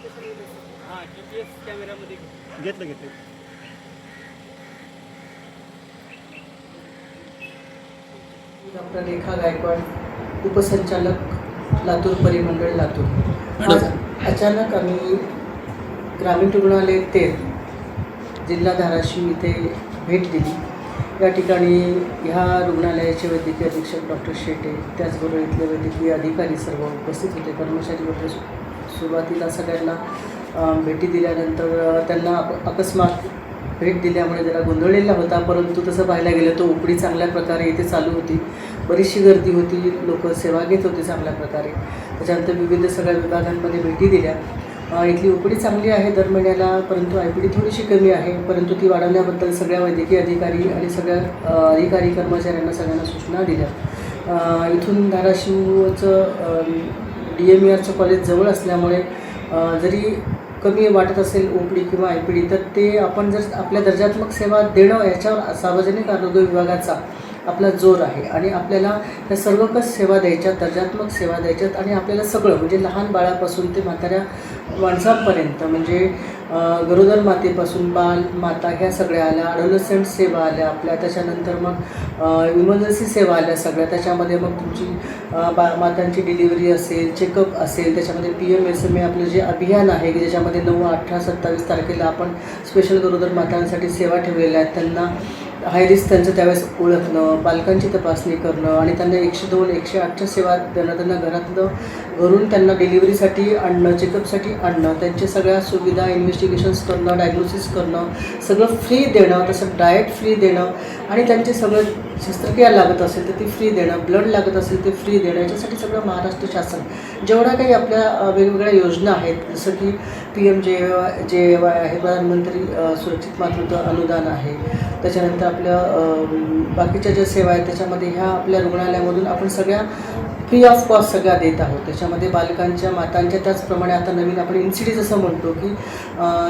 हां GPS कॅमेरामध्ये घेतलं. डॉक्टर रेखा गायकवाड, उपसंचालक लातूर परिमंडळ लातूर। आज अचानक आम्ही ग्रामीण रुग्णालय तेर, जिल्हा धाराशिव इथे भेट दिली। या ठिकाणी ह्या रुग्णालयाचे वैद्यकीय अधीक्षक डॉक्टर शेटे, त्याचबरोबर इथले वैद्यकीय अधिकारी सर्व उपस्थित होते। कर्मचारी वगैरे सुरुवातीला सगळ्यांना भेटी दिल्यानंतर त्यांना अकस्मात भेट दिल्यामुळे जरा गोंधळलेला होता, परंतु तसं पाहायला गेलं तर ओपीडी चांगल्या प्रकारे इथे चालू होती। बरीचशी गर्दी होती, लोक सेवा घेत होते चांगल्या प्रकारे। त्याच्यानंतर विविध सगळ्या विभागांमध्ये भेटी दिल्या। इथली ओपीडी चांगली आहे दर महिन्याला, परंतु आयपीडी थोडीशी कमी आहे, परंतु ती वाढवण्याबद्दल सगळ्या वैद्यकीय अधिकारी आणि सगळ्या अधिकारी कर्मचाऱ्यांना सगळ्यांना सूचना दिल्या। इथून धाराशिवचं DMERचं कॉलेज जवळ असल्यामुळे जरी कमी वाटत असेल ओपीडी किंवा आयपीडी, तर ते आपण जर आपल्या दर्जात्मक सेवा देणं याच्यावर सार्वजनिक आरोग्य विभागाचा आपला जोर आहे। आणि आपल्याला त्या सर्वकष सेवा द्यायच्यात, दर्जात्मक सेवा द्यायच्यात आणि आपल्याला सगळं म्हणजे लहान बाळापासून ते म्हाताऱ्या माणसांपर्यंत, म्हणजे गरोदर मातेपासून बाल माता ह्या सगळ्या आल्या, ॲडोलसंट सेवा आल्या आपल्या, त्याच्यानंतर मग इमर्जन्सी सेवा आल्या सगळ्या। त्याच्यामध्ये मग तुमची मातांची डिलिव्हरी असेल, चेकअप असेल, त्याच्यामध्ये PMSME आपलं जे अभियान आहे की ज्याच्यामध्ये 9, 18, 27 तारखेला आपण स्पेशल गरोदर मातांसाठी सेवा ठेवलेल्या आहेत। त्यांना हाय रिस्क त्यांचं त्यावेळेस ओळखणं, बालकांची तपासणी करणं आणि त्यांना 102, 108च्या सेवा देणं, त्यांना घरून त्यांना डिलिव्हरीसाठी आणणं, चेकअपसाठी आणणं, त्यांच्या सगळ्या सुविधा इन्व्हेस्टिगेशन्स करणं, डायग्नोसिस करणं, सगळं फ्री देणं, तसं डाएट फ्री देणं आणि त्यांचे सगळं शस्त्रक्रिया लागत असेल तर ती फ्री देणं, ब्लड लागत असेल ते फ्री देणं, याच्यासाठी सगळं महाराष्ट्र शासन जेवढ्या काही आपल्या वेगवेगळ्या योजना आहेत, जसं की PMJAY आहे, प्रधानमंत्री सुरक्षित मातृत्व अनुदान आहे, त्याच्यानंतर आपल्या बाकीच्या ज्या सेवा आहेत त्याच्यामध्ये ह्या आपल्या रुग्णालयामधून आपण सगळ्या फ्री ऑफ कॉस्ट सगळ्या देत आहोत। त्याच्यामध्ये बालकांच्या, मातांच्या, त्याचप्रमाणे आता नवीन आपण NCD जसं म्हणतो की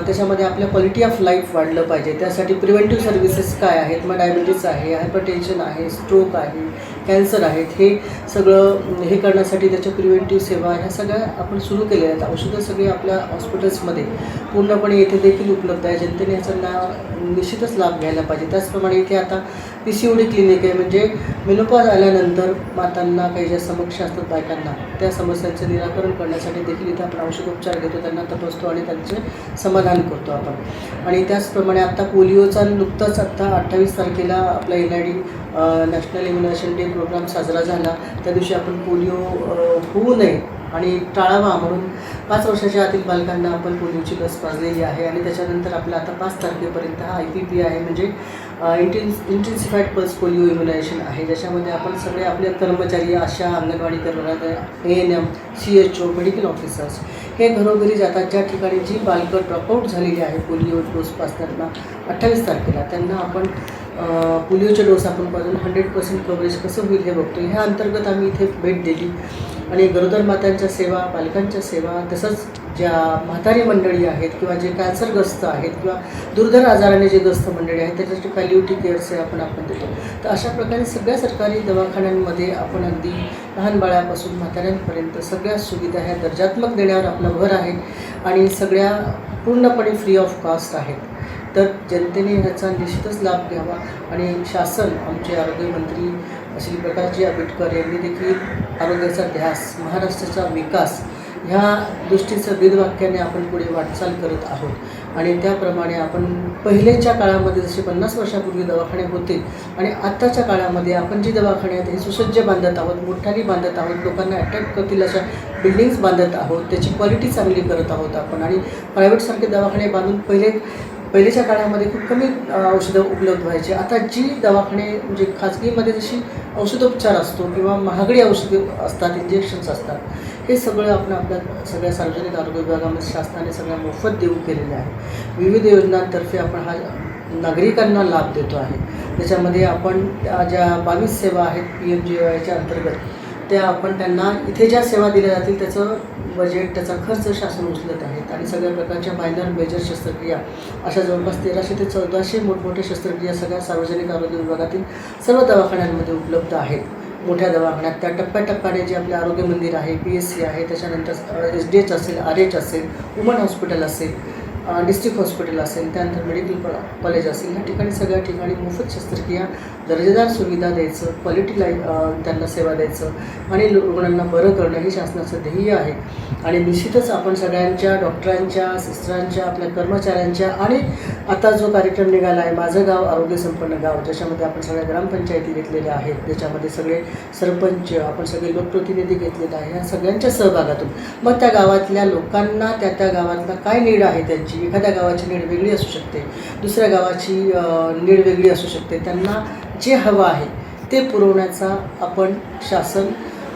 त्याच्यामध्ये आपल्या क्वालिटी ऑफ लाईफ वाढलं पाहिजे, त्यासाठी प्रिव्हेंटिव्ह सर्व्हिसेस काय आहेत, मग डायबिटीज आहे, हायपरटेन्शन आहे, स्ट्रोक आहे, कॅन्सर आहेत, हे सगळं हे करण्यासाठी त्याच्या प्रिव्हेंटिव्ह सेवा ह्या सगळ्या आपण सुरू केलेल्या आहेत। औषधं सगळी आपल्या हॉस्पिटल्समध्ये पूर्णपणे येथे देखील उपलब्ध आहे, जनतेने याचा निश्चितच लाभ घ्यायला पाहिजे। त्याचप्रमाणे इथे आता PCOD क्लिनिक आहे, म्हणजे मेनोपॉज आल्यानंतर मातांना काही ज्या समस्या असतात बायकांना, त्या समस्यांचं निराकरण करण्यासाठी देखील इथे आपण औषधोपचार घेतो, त्यांना तपासतो आणि त्यांचे समाधान करतो आपण। आणि त्याचप्रमाणे आता पोलिओचा नुकताच आता 28 तारखेला आपला NID national immunization day program साजरा झाला। त्या दिवशी आपण पोलिओ होऊ नये आणि टाळावा म्हणून 5 वर्षाच्या आतील बालकांना आपण पोलिओची लस पाजलेली आहे। आणि त्याच्यानंतर आपला आता 5 तारखेपर्यंत हा IPP आहे, म्हणजे इंटेन्सिफाईड पल्स पोलिओ इम्युनायझेशन आहे, ज्याच्यामध्ये आपण सगळे आपले कर्मचारी, आशा, अंगणवाडी कर्मचारी, ANM, CHO, मेडिकल ऑफिसर्स हे घरोघरी जातात, ज्या ठिकाणी जी बालकं ड्रॉपआउट झालेली आहे पोलिओ डोस पाजताना 28 तारखेला त्यांना आपण पोलिओचे डोस आपण पाजून 100% कव्हरेज कसं होईल हे बघतो। ह्या अंतर्गत आम्ही इथे भेट दिली आणि गरोदर मातांच्या सेवा, बालकांच्या सेवा, तसंच ज्या म्हातारी मंडळी आहेत किंवा जे कॅन्सरग्रस्त आहेत किंवा दुर्धर आजाराने जे ग्रस्त मंडळी आहेत त्याच्यासाठी पॅलिएटिव्ह केअर सेवा आपण देतो। तर अशा प्रकारे सगळ्या सरकारी दवाखान्यांमध्ये आपण अगदी लहान बाळापासून म्हाताऱ्यांपर्यंत सगळ्या सुविधा ह्या दर्जात्मक देण्यावर आपला भर आहे आणि सगळ्या पूर्णपणे फ्री ऑफ कॉस्ट आहेत। तर जनतेने ह्याचा निश्चितच लाभ घ्यावा आणि शासन, आमचे आरोग्यमंत्री श्री प्रकाशजी आंबेडकर यांनी देखील आरोग्याचा ध्यास, महाराष्ट्राचा विकास ह्या दृष्टीचं ब्रीदवाक्याने आपण पुढे वाटचाल करत आहोत। आणि त्याप्रमाणे आपण पहिलेच्या काळामध्ये जसे 50 वर्षापूर्वी दवाखाने होते आणि आत्ताच्या काळामध्ये आपण जी दवाखाने आहेत हे सुसज्ज बांधत आहोत, मोठाली बांधत आहोत, लोकांना अट्रॅक्ट करतील अशा बिल्डिंग्स बांधत आहोत, त्याची क्वालिटी चांगली करत आहोत आपण। आणि प्रायव्हेटसारखे दवाखाने बांधून पहिलेच्या काळामध्ये खूप कमी औषधं उपलब्ध व्हायची। आता जी दवाखाने म्हणजे खाजगीमध्ये जशी औषधोपचार असतो किंवा महागडी औषधे असतात, इंजेक्शन्स असतात, हे सगळं आपण आपल्या सगळ्या सार्वजनिक आरोग्य विभागामध्ये शासनाने सगळ्या मोफत देऊ केलेलं आहे। विविध योजनांतर्फे आपण हा नागरिकांना लाभ देतो आहे। त्याच्यामध्ये आपण ज्या 22 सेवा आहेत PMJAYच्या अंतर्गत, त्या आपण त्यांना इथे ज्या सेवा दिल्या जातील त्याचं बजेट, त्याचा खर्च शासन उचलत आहेत। आणि सगळ्या प्रकारच्या मायनर मेजर शस्त्रक्रिया अशा जवळपास 1300 ते 1400 मोठमोठ्या शस्त्रक्रिया सगळ्या सार्वजनिक आरोग्य विभागातील सर्व दवाखान्यांमध्ये उपलब्ध आहेत। मोठ्या दवाखान्यात त्या टप्प्याटप्प्याने जे आपले आरोग्य मंदिर आहे, PSC आहे, त्याच्यानंतर SDH असेल, RH असेल, वुमन हॉस्पिटल असेल, डिस्ट्रिक्ट हॉस्पिटल असेल, त्यानंतर मेडिकल कॉलेज असेल, या ठिकाणी सगळ्या ठिकाणी मोफत शस्त्रक्रिया, दर्जेदार सुविधा द्यायचं, क्वालिटी त्यांना सेवा द्यायचं आणि रुग्णांना बरं करणं हे शासनाचं ध्येय आहे. आणि निश्चितच आपण सगळ्यांच्या, डॉक्टरांच्या, सिस्टरांच्या, आपल्या कर्मचाऱ्यांच्या आणि आता जो कार्यक्रम निघाला आहे माझं गाव आरोग्य संपन्न गाव, ज्याच्यामध्ये आपण सगळ्या ग्रामपंचायती घेतलेल्या आहेत, ज्याच्यामध्ये सगळे सरपंच, आपण सगळे लोकप्रतिनिधी घेतलेले आहे, या सगळ्यांच्या सहभागातून मग त्या गावातल्या लोकांना त्या गावातला काय नीड आहे त्यांची, एखाद्या गावाची नीड वेगळी असू शकते, दुसऱ्या गावाची नीड वेगळी असू शकते, त्यांना जे हवं आहे ते पुरवण्याचा आपण शासन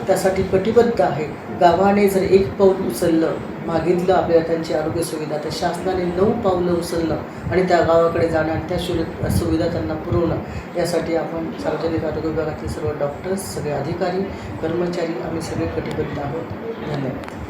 त्यासाठी कटिबद्ध आहे. गावाने जर एक पाऊल उचललं, मागितलं आपल्याला त्यांची आरोग्य सुविधा, तर शासनाने 9 पावलं उचलणं आणि त्या गावाकडे जाणं आणि त्या सुविधा त्यांना पुरवणं, यासाठी आपण सार्वजनिक आरोग्य विभागातले सर्व डॉक्टर्स, सगळे अधिकारी, कर्मचारी आम्ही सगळे कटिबद्ध आहोत. धन्यवाद.